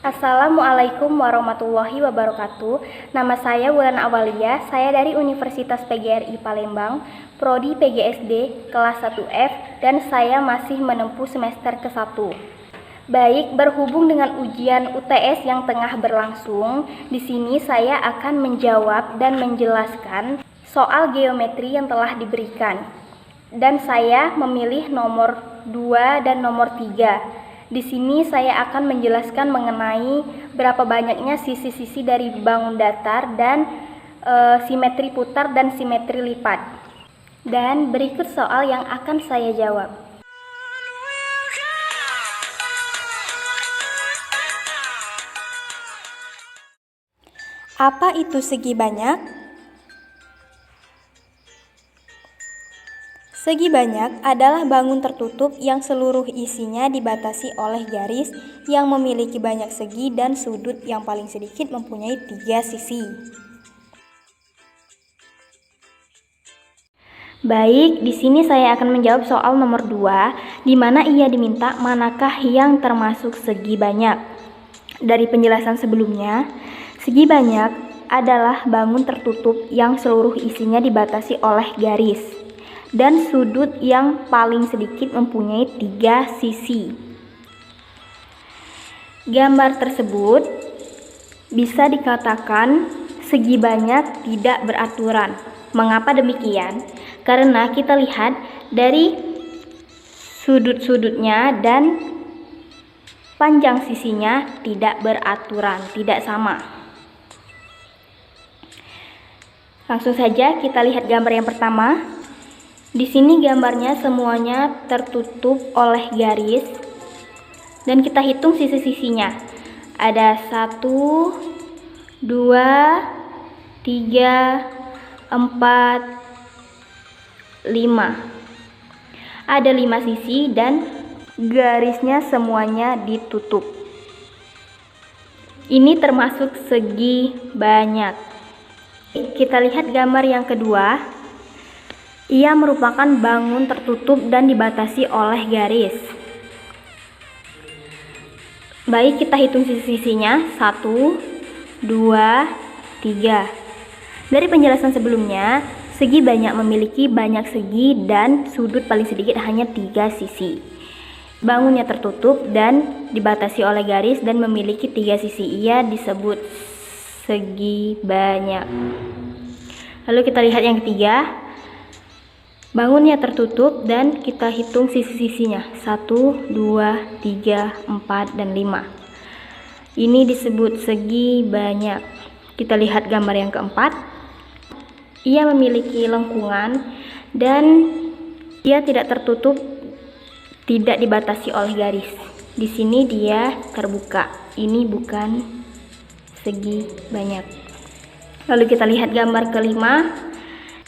Assalamualaikum warahmatullahi wabarakatuh. Nama saya Wulan Awalia, saya dari Universitas PGRI Palembang, Prodi PGSD kelas 1F, dan saya masih menempuh semester ke-1. Baik, berhubung dengan ujian UTS yang tengah berlangsung, di sini saya akan menjawab dan menjelaskan soal geometri yang telah diberikan. Dan saya memilih nomor 2 dan nomor 3. Di sini saya akan menjelaskan mengenai berapa banyaknya sisi-sisi dari bangun datar dan simetri putar dan simetri lipat. Dan berikut soal yang akan saya jawab. Apa itu segi banyak? Segi banyak adalah bangun tertutup yang seluruh isinya dibatasi oleh garis yang memiliki banyak segi dan sudut yang paling sedikit mempunyai 3 sisi. Baik, di sini saya akan menjawab soal nomor 2, di mana ia diminta manakah yang termasuk segi banyak. Dari penjelasan sebelumnya, segi banyak adalah bangun tertutup yang seluruh isinya dibatasi oleh garis dan sudut yang paling sedikit mempunyai 3 sisi. Gambar tersebut bisa dikatakan segi banyak tidak beraturan. Mengapa demikian? Karena kita lihat dari sudut-sudutnya dan panjang sisinya tidak beraturan, tidak sama. Langsung saja kita lihat gambar yang pertama. Di sini gambarnya semuanya tertutup oleh garis dan kita hitung sisi-sisinya. Ada 1, 2, 3, 4, 5. Ada 5 sisi dan garisnya semuanya ditutup. Ini termasuk segi banyak. Kita lihat gambar yang kedua. Ia merupakan bangun tertutup dan dibatasi oleh garis. Baik, kita hitung sisi-sisinya. 1, 2, 3. Dari penjelasan sebelumnya, segi banyak memiliki banyak segi dan sudut paling sedikit hanya 3 sisi. Bangunnya tertutup dan dibatasi oleh garis dan memiliki 3 sisi. Ia disebut segi banyak. Lalu kita lihat yang ketiga. Bangunnya tertutup dan kita hitung sisi-sisinya. 1, 2, 3, 4, dan 5. Ini disebut segi banyak. Kita lihat gambar yang keempat. Ia memiliki lengkungan dan ia tidak tertutup, tidak dibatasi oleh garis. Di sini dia terbuka. Ini bukan segi banyak. Lalu kita lihat gambar kelima.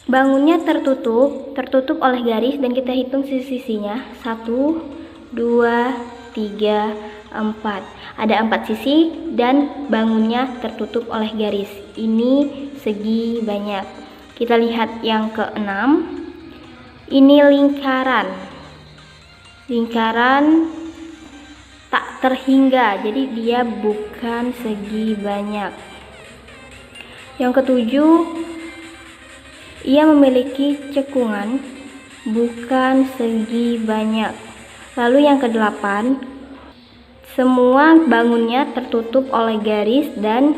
Bangunnya tertutup oleh garis dan kita hitung sisi-sisinya. 1, 2, 3, 4. Ada 4 sisi dan bangunnya tertutup oleh garis. Ini segi banyak. Kita lihat yang keenam. Ini lingkaran. Lingkaran tak terhingga, jadi dia bukan segi banyak. Yang ketujuh, ia memiliki cekungan, bukan segi banyak. Lalu yang kedelapan, semua bangunnya tertutup oleh garis dan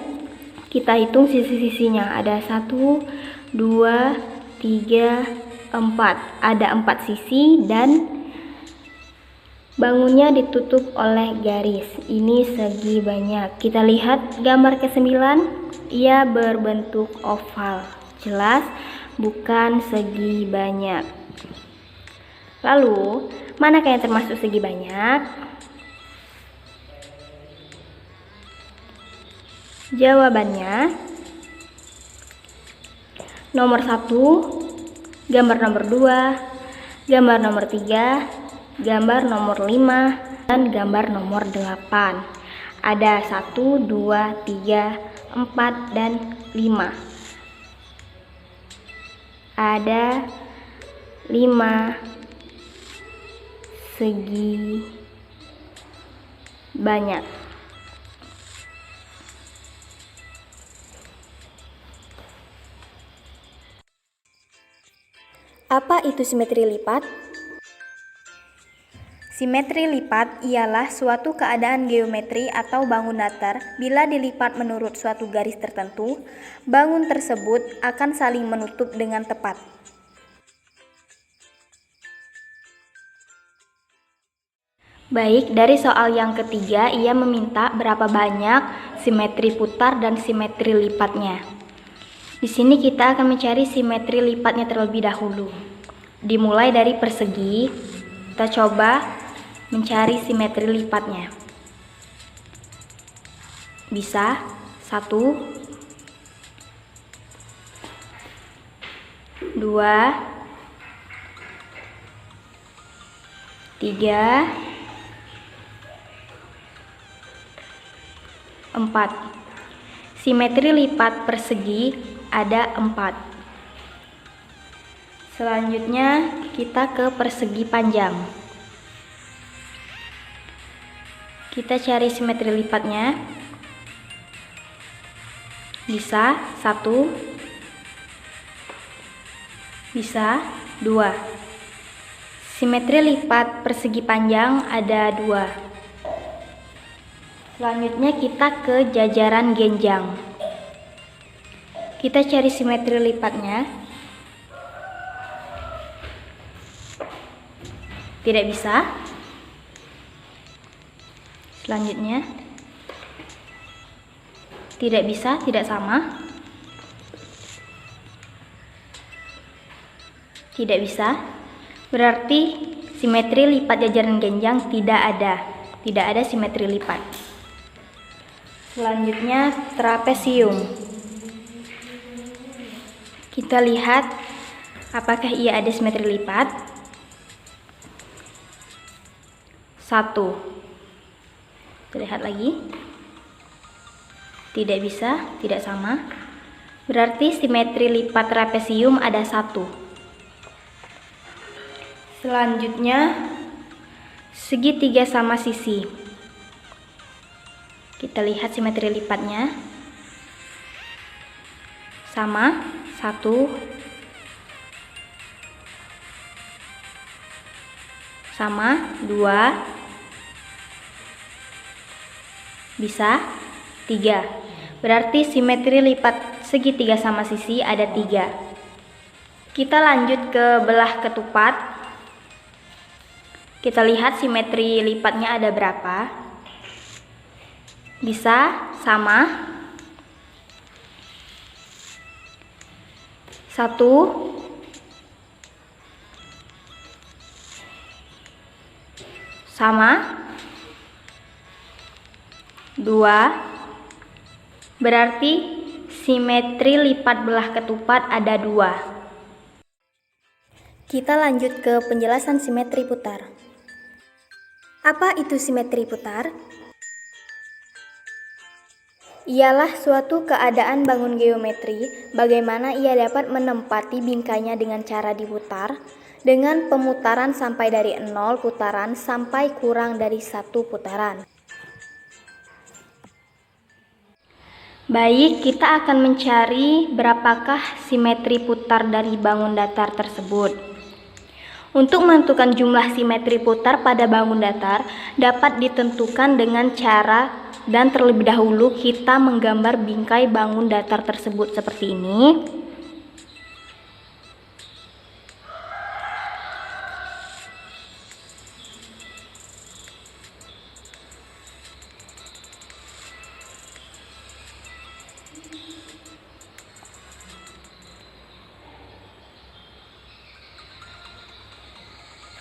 kita hitung sisi-sisinya. Ada 1, 2, 3, 4. Ada 4 sisi dan bangunnya ditutup oleh garis. Ini segi banyak. Kita lihat gambar ke-9, ia berbentuk oval. Jelas bukan segi banyak. Lalu, manakah yang termasuk segi banyak? Jawabannya nomor 1, gambar nomor 2, gambar nomor 3, gambar nomor 5, dan gambar nomor 8. Ada 1, 2, 3, 4, dan 5. Ada 5 segi banyak. Apa itu simetri lipat? Simetri lipat ialah suatu keadaan geometri atau bangun datar bila dilipat menurut suatu garis tertentu, bangun tersebut akan saling menutup dengan tepat. Baik, dari soal yang ketiga, ia meminta berapa banyak simetri putar dan simetri lipatnya. Di sini kita akan mencari simetri lipatnya terlebih dahulu. Dimulai dari persegi, kita coba mencari simetri lipatnya. Bisa 1, 2, 3, 4. Simetri lipat persegi ada 4. Selanjutnya kita ke persegi panjang. Kita cari simetri lipatnya. Bisa 1, bisa 2. Simetri lipat persegi panjang ada 2. Selanjutnya kita ke jajaran genjang. Kita cari simetri lipatnya. Tidak bisa. Selanjutnya tidak bisa, tidak sama. Tidak bisa. Berarti simetri lipat jajaran genjang tidak ada. Tidak ada simetri lipat. Selanjutnya trapesium. Kita lihat apakah ia ada simetri lipat. 1. Kita lihat lagi. Tidak bisa, tidak sama. Berarti simetri lipat trapesium ada 1. Selanjutnya segitiga sama sisi. Kita lihat simetri lipatnya. Sama 1, sama 2, bisa 3. Berarti simetri lipat segitiga sama sisi ada 3. Kita lanjut ke belah ketupat. Kita lihat simetri lipatnya ada berapa. Bisa sama 1, sama 2. Berarti simetri lipat belah ketupat ada 2. Kita lanjut ke penjelasan simetri putar. Apa itu simetri putar? Ialah suatu keadaan bangun geometri, bagaimana ia dapat menempati bingkainya dengan cara diputar, dengan pemutaran sampai dari 0 putaran sampai kurang dari 1 putaran. Baik, kita akan mencari berapakah simetri putar dari bangun datar tersebut. Untuk menentukan jumlah simetri putar pada bangun datar dapat ditentukan dengan cara dan terlebih dahulu kita menggambar bingkai bangun datar tersebut seperti ini.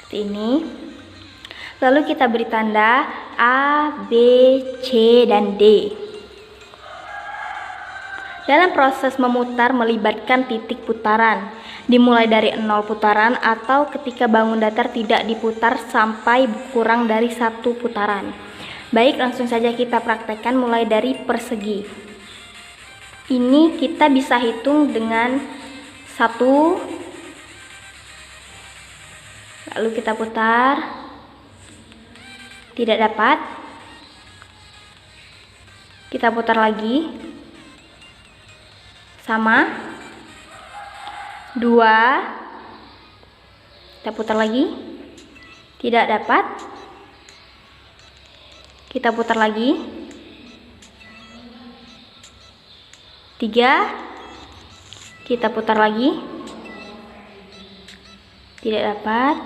Seperti ini. Lalu kita beri tanda A, B, C, dan D. Dalam proses memutar melibatkan titik putaran, dimulai dari 0 putaran atau ketika bangun datar tidak diputar sampai kurang dari 1 putaran. Baik, langsung saja kita praktekkan mulai dari persegi. Ini kita bisa hitung dengan 1, lalu kita putar. Tidak dapat. Kita putar lagi. Sama. 2, Kita putar lagi. Tidak dapat. Kita putar lagi. 3. Kita putar lagi. Tidak dapat.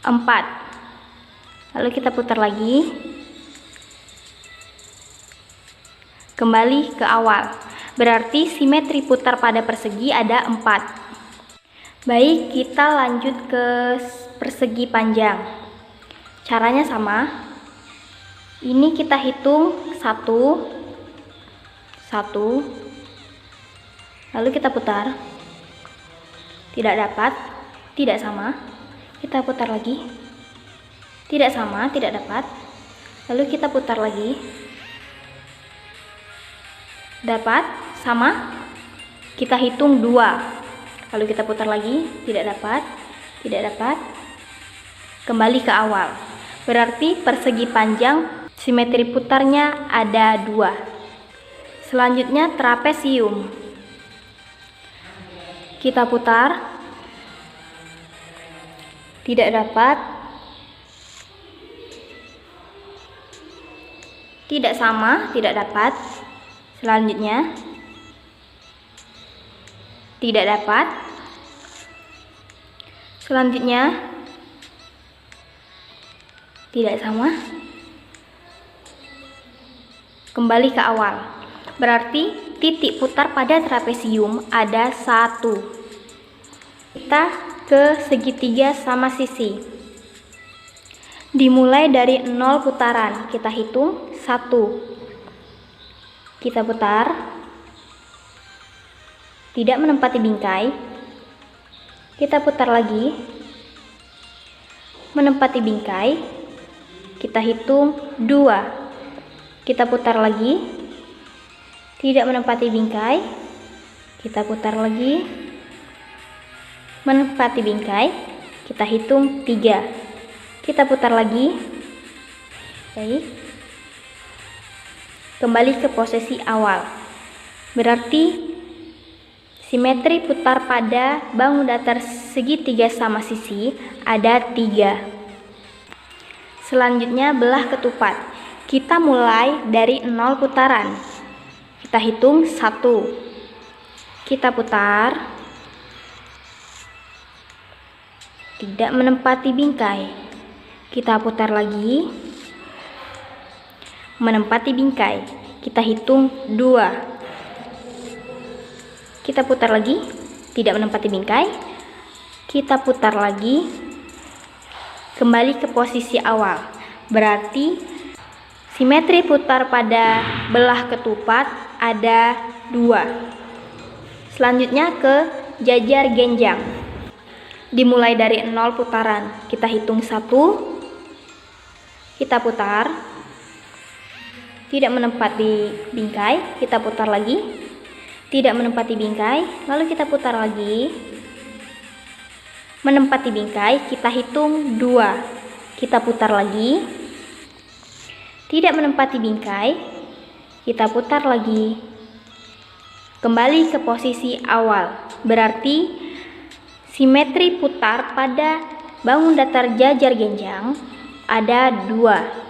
4. Lalu kita putar lagi. Kembali ke awal. Berarti simetri putar pada persegi ada 4. Baik, kita lanjut ke persegi panjang. Caranya sama. Ini kita hitung 1, 1. Lalu kita putar. Tidak dapat, tidak sama. Kita putar lagi. Tidak sama, tidak dapat. Lalu kita putar lagi. Dapat, sama. Kita hitung 2. Lalu kita putar lagi. Tidak dapat, tidak dapat. Kembali ke awal. Berarti persegi panjang simetri putarnya ada 2. Selanjutnya trapesium. Kita putar. Tidak dapat. Tidak sama, tidak dapat. Selanjutnya tidak dapat. Selanjutnya tidak sama. Kembali ke awal. Berarti titik putar pada trapesium ada 1. Kita ke segitiga sama sisi. Dimulai dari 0 putaran. Kita hitung 1. Kita putar. Tidak menempati bingkai. Kita putar lagi. Menempati bingkai. Kita hitung 2. Kita putar lagi. Tidak menempati bingkai. Kita putar lagi. Menempati bingkai. Kita hitung 3. Kita putar lagi. Baik. Kembali ke posisi awal. Berarti simetri putar pada bangun datar segitiga sama sisi ada 3. Selanjutnya belah ketupat. Kita mulai dari 0 putaran. Kita hitung 1. Kita putar. Tidak menempati bingkai. Kita putar lagi. Menempati bingkai. Kita hitung 2. Kita putar lagi. Tidak menempati bingkai. Kita putar lagi. Kembali ke posisi awal. Berarti simetri putar pada belah ketupat ada 2. Selanjutnya ke jajar genjang. Dimulai dari 0 putaran. Kita hitung 1. Kita putar. Tidak menempati bingkai. Kita putar lagi. Tidak menempati bingkai. Lalu kita putar lagi. Menempati bingkai. Kita hitung 2. Kita putar lagi. Tidak menempati bingkai. Kita putar lagi. Kembali ke posisi awal. Berarti simetri putar pada bangun datar jajar genjang ada 2.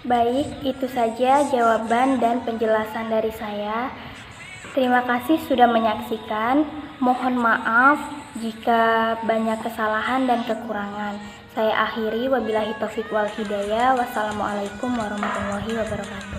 Baik, itu saja jawaban dan penjelasan dari saya. Terima kasih sudah menyaksikan. Mohon maaf jika banyak kesalahan dan kekurangan. Saya akhiri, wabillahi taufik wal hidayah. Wassalamualaikum warahmatullahi wabarakatuh.